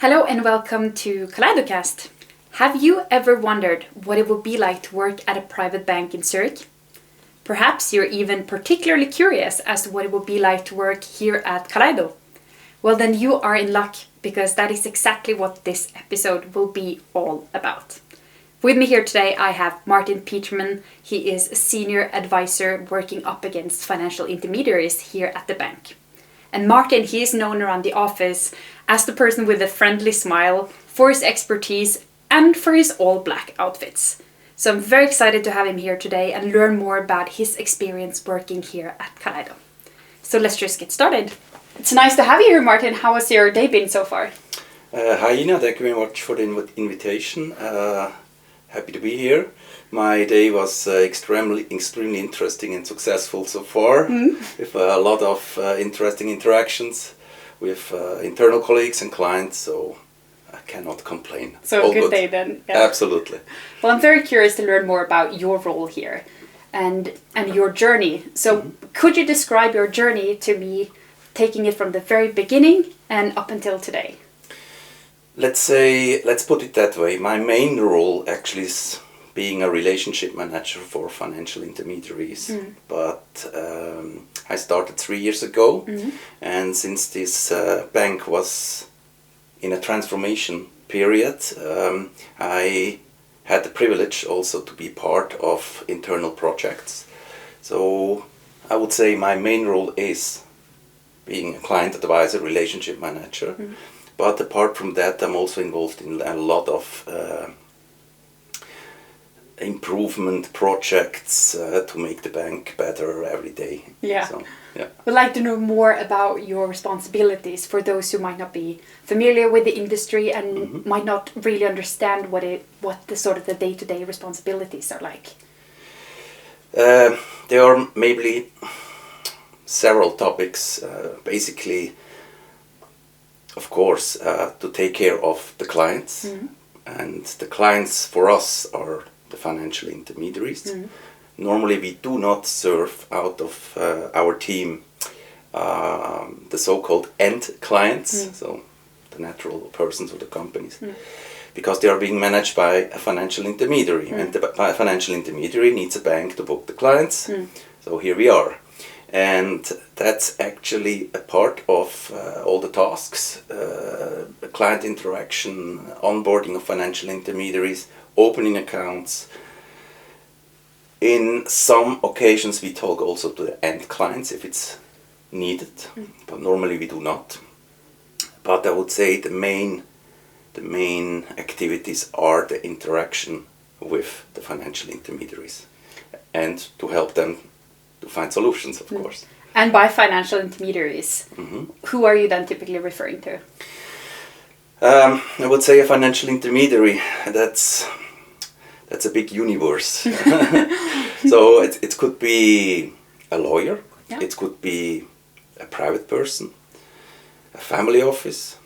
Hello and welcome to KaleidoCAST. Have you ever wondered what it would be like to work at a private bank in Zurich? Perhaps you're even particularly curious as to what it would be like to work here at Kaleido. Well, then you are in luck, because that is exactly what this episode will be all about. With me here today I have Martin Petermann. He is a senior advisor working up against financial intermediaries here at the bank. And Martin, he is known around the office as the person with a friendly smile, for his expertise and for his all-black outfits. So I'm very excited to have him here today and learn more about his experience working here at Kaleido. So let's just get started. It's nice to have you here, Martin. How has your day been so far? Hi Ina, thank you very much for the invitation. Happy to be here. My day was extremely interesting and successful so far, with a lot of interesting interactions with internal colleagues and clients, so I cannot complain. So all a good day then. Yeah. Absolutely. Well, I'm very curious to learn more about your role here and your journey. So could you describe your journey to me, taking it from the very beginning and up until today? Let's put it that way. My main role actually is being a relationship manager for financial intermediaries. But I started 3 years ago, and since this bank was in a transformation period, I had the privilege also to be part of internal projects. So I would say my main role is being a client advisor, relationship manager. But apart from that, I'm also involved in a lot of improvement projects to make the bank better every day. Yeah. So, yeah. I'd like to know more about your responsibilities for those who might not be familiar with the industry and might not really understand what the sort of the day-to-day responsibilities are like. There are maybe several topics. Basically, of course, to take care of the clients, and the clients for us are the financial intermediaries. Normally we do not serve out of our team the so-called end clients, so the natural persons or the companies, because they are being managed by a financial intermediary, and the financial intermediary needs a bank to book the clients. So here we are. And that's actually a part of all the tasks, client interaction, onboarding of financial intermediaries, opening accounts. In some occasions we talk also to the end clients if it's needed, but normally we do not. But I would say the main activities are the interaction with the financial intermediaries and to help them to find solutions, of course. And by financial intermediaries, who are you then typically referring to? I would say a financial intermediary, that's a big universe. So it could be a lawyer, it could be a private person, a family office,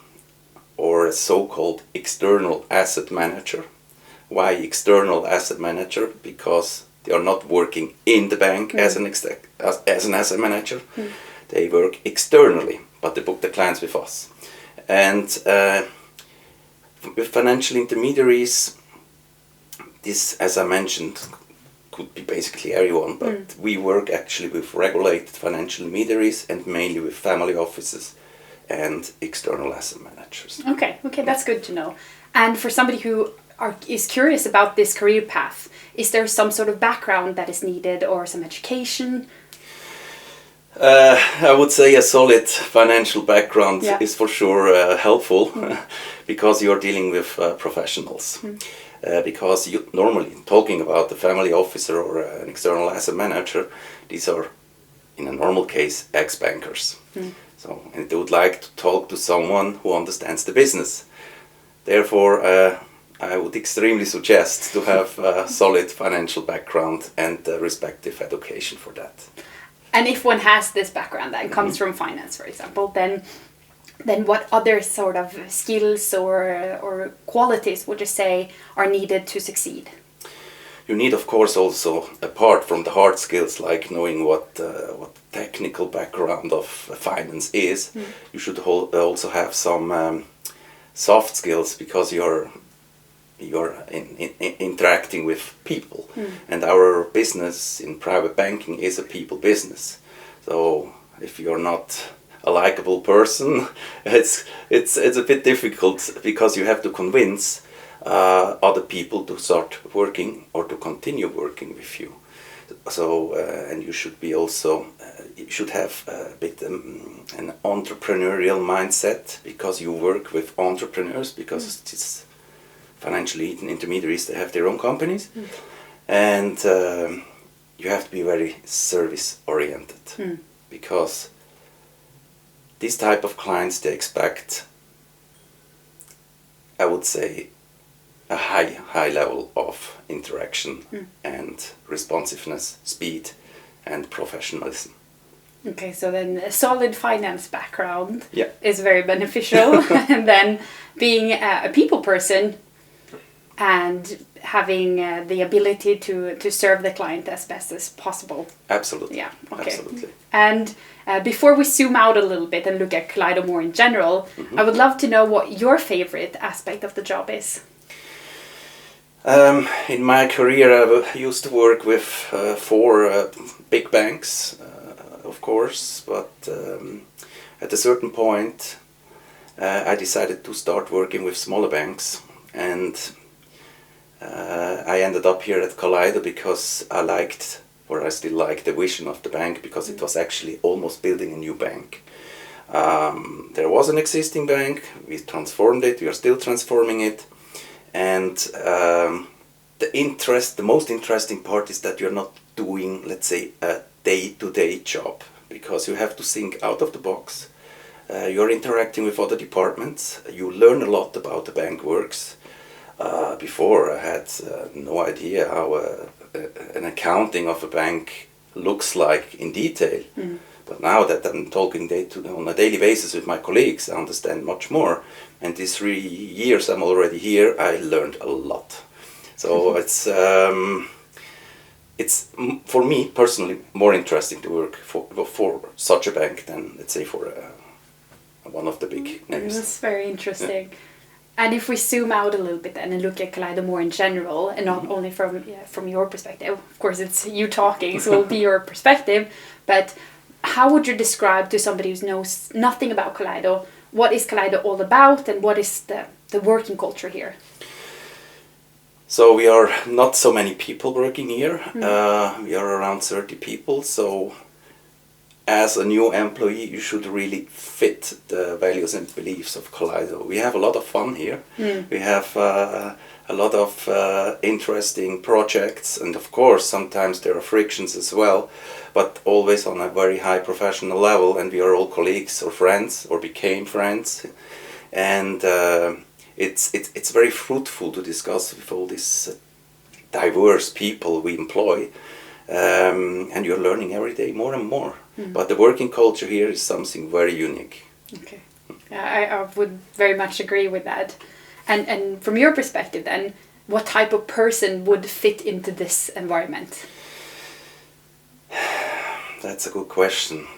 or a so-called external asset manager. Why external asset manager? Because they are not working in the bank as an asset manager. They work externally, but they book the clients with us. And with financial intermediaries, this, as I mentioned, could be basically everyone, but we work actually with regulated financial intermediaries and mainly with family offices and external asset managers. Okay, that's good to know. And for somebody who is curious about this career path, is there some sort of background that is needed or some education? I would say a solid financial background is for sure helpful, because you're dealing with professionals. Because you normally, talking about the family officer or an external asset manager, these are, in a normal case, ex-bankers. So, and they would like to talk to someone who understands the business. Therefore, I would extremely suggest to have a solid financial background and respective education for that. And if one has this background that comes from finance, for example, then what other sort of skills or qualities would you say are needed to succeed? You need, of course, also, apart from the hard skills like knowing what technical background of finance is, you should also have some soft skills because you're interacting with people, and our business in private banking is a people business. So if you're not a likable person, it's a bit difficult because you have to convince other people to start working or to continue working with you. So and you should be also you should have a bit an entrepreneurial mindset because you work with entrepreneurs, because it's financially intermediaries, they have their own companies, and you have to be very service oriented because these type of clients, they expect, I would say, a high level of interaction and responsiveness, speed and professionalism. Okay, so then a solid finance background Yeah. is very beneficial, and then being a people person and having the ability to serve the client as best as possible. Absolutely. Yeah, okay. Absolutely. And before we zoom out a little bit and look at Kaleido more in general, I would love to know what your favorite aspect of the job is. In my career, I used to work with 4 big banks, of course, but at a certain point I decided to start working with smaller banks, and I ended up here at Kaleido because I liked, or I still like, the vision of the bank, because it was actually almost building a new bank. There was an existing bank, we transformed it, we are still transforming it, and the most interesting part is that you're not doing, let's say, a day-to-day job, because you have to think out of the box. You're interacting with other departments, you learn a lot about the bank works. Before I had no idea how an accounting of a bank looks like in detail. But now that I'm talking on a daily basis with my colleagues, I understand much more. And these 3 years I'm already here, I learned a lot. So it's for me personally more interesting to work for such a bank than, let's say, for one of the big names. That's very interesting. Yeah. And if we zoom out a little bit and look at Kaleido more in general, and not only from your perspective, of course it's you talking, so it'll be your perspective, but how would you describe to somebody who knows nothing about Kaleido, what is Kaleido all about, and what is the working culture here? So we are not so many people working here. We are around 30 people, so as a new employee, you should really fit the values and beliefs of Kaleido. We have a lot of fun here. We have a lot of interesting projects, and of course sometimes there are frictions as well, but always on a very high professional level, and we are all colleagues or friends, or became friends, and it's very fruitful to discuss with all these diverse people we employ, and you're learning every day more and more. But the working culture here is something very unique. Okay, I would very much agree with that. And from your perspective then, what type of person would fit into this environment? That's a good question.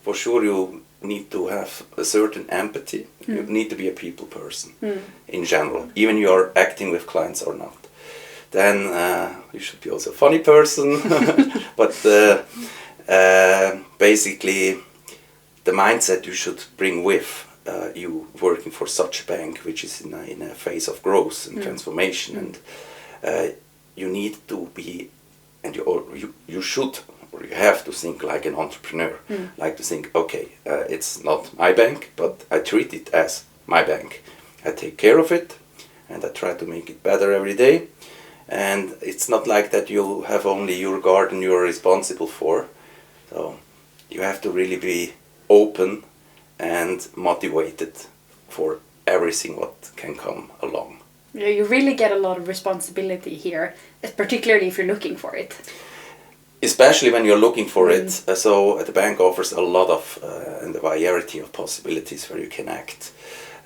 For sure you need to have a certain empathy. You need to be a people person in general, even you are acting with clients or not. Then you should be also a funny person, but basically the mindset you should bring with you working for such a bank, which is in a phase of growth and transformation, and you need to be, and you should, or you have to think like an entrepreneur, like to think, okay, it's not my bank, but I treat it as my bank. I take care of it, and I try to make it better every day. And it's not like that you have only your garden you're responsible for. So you have to really be open and motivated for everything what can come along. Yeah, you really get a lot of responsibility here, particularly if you're looking for it. Especially when you're looking for it. So the bank offers a lot of and a variety of possibilities where you can act.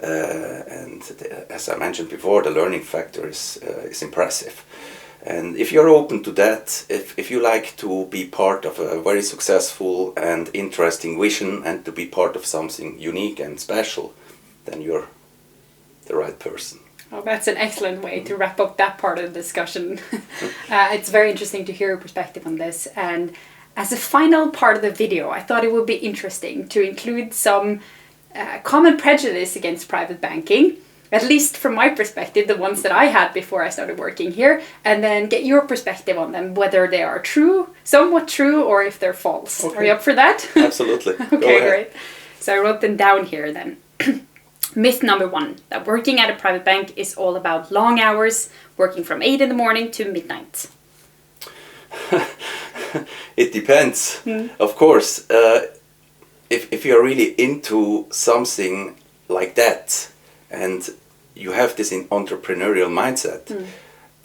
And as I mentioned before, the learning factor is impressive. And if you're open to that, if you like to be part of a very successful and interesting vision and to be part of something unique and special, then you're the right person. Well, that's an excellent way to wrap up that part of the discussion. It's very interesting to hear your perspective on this. And as a final part of the video, I thought it would be interesting to include some common prejudice against private banking, at least from my perspective, the ones that I had before I started working here, and then get your perspective on them, whether they are true, somewhat true, or if they're false. Okay. Are you up for that? Absolutely. Okay, great. So I wrote them down here then. Myth number 1, that working at a private bank is all about long hours, working from 8 in the morning to midnight. It depends. Of course, if you're really into something like that and you have this entrepreneurial mindset,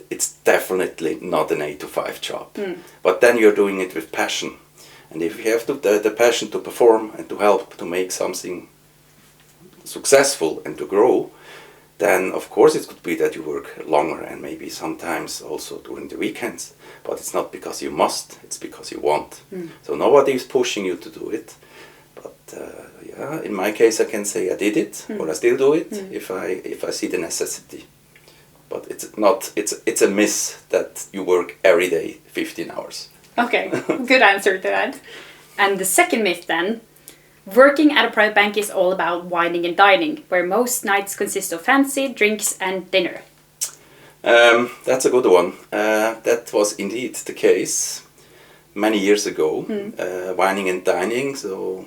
it's definitely not an 8 to 5 job. But then you're doing it with passion. And if you have the passion to perform and to help to make something successful and to grow, then of course it could be that you work longer and maybe sometimes also during the weekends. But it's not because you must, it's because you want. So nobody is pushing you to do it. But yeah, in my case I can say I did it, or I still do it if I see the necessity. But it's a myth that you work every day 15 hours. Okay, good answer to that. And the second myth then, working at a private bank is all about whining and dining, where most nights consist of fancy drinks and dinner. That's a good one. That was indeed the case many years ago. Whining and dining. So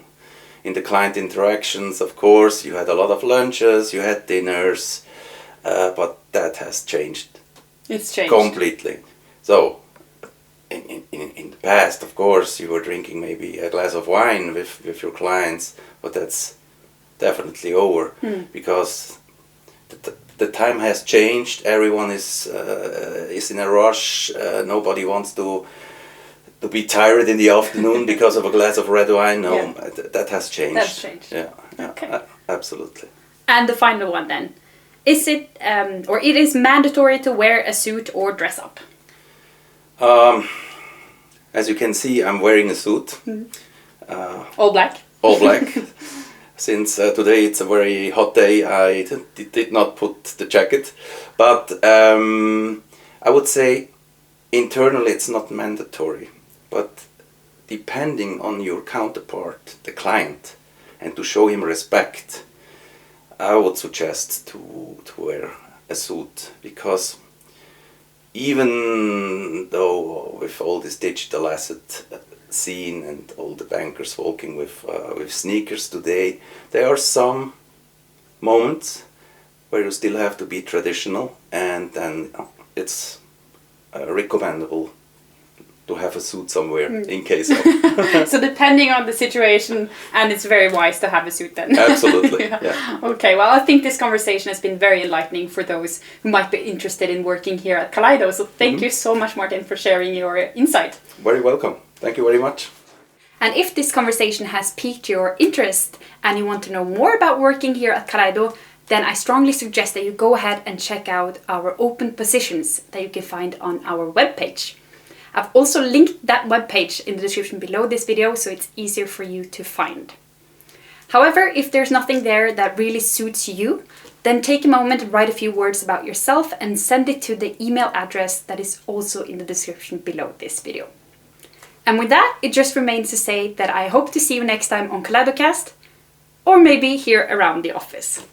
in the client interactions, of course, you had a lot of lunches, you had dinners, but that has changed. It's changed completely. So in the past, of course, you were drinking maybe a glass of wine with your clients, but that's definitely over because the time has changed. Everyone is in a rush. Nobody wants to be tired in the afternoon because of a glass of red wine. No, that has changed. That's changed. Yeah, Okay. Absolutely. And the final one then, is it it is mandatory to wear a suit or dress up? As you can see, I'm wearing a suit. All black. All black. Since today it's a very hot day, I did not put the jacket. But I would say internally it's not mandatory. But depending on your counterpart, the client, and to show him respect, I would suggest to wear a suit, because even though with all this digital asset scene and all the bankers walking with sneakers today, there are some moments where you still have to be traditional, and then it's recommendable to have a suit somewhere in case of. So depending on the situation, and it's very wise to have a suit then. Absolutely. Yeah. Okay, well, I think this conversation has been very enlightening for those who might be interested in working here at Kaleido. So thank you so much, Martin, for sharing your insight. Very welcome. Thank you very much. And if this conversation has piqued your interest and you want to know more about working here at Kaleido, then I strongly suggest that you go ahead and check out our open positions that you can find on our webpage. I've also linked that webpage in the description below this video, so it's easier for you to find. However, if there's nothing there that really suits you, then take a moment and write a few words about yourself and send it to the email address that is also in the description below this video. And with that, it just remains to say that I hope to see you next time on KaleidoCAST, or maybe here around the office.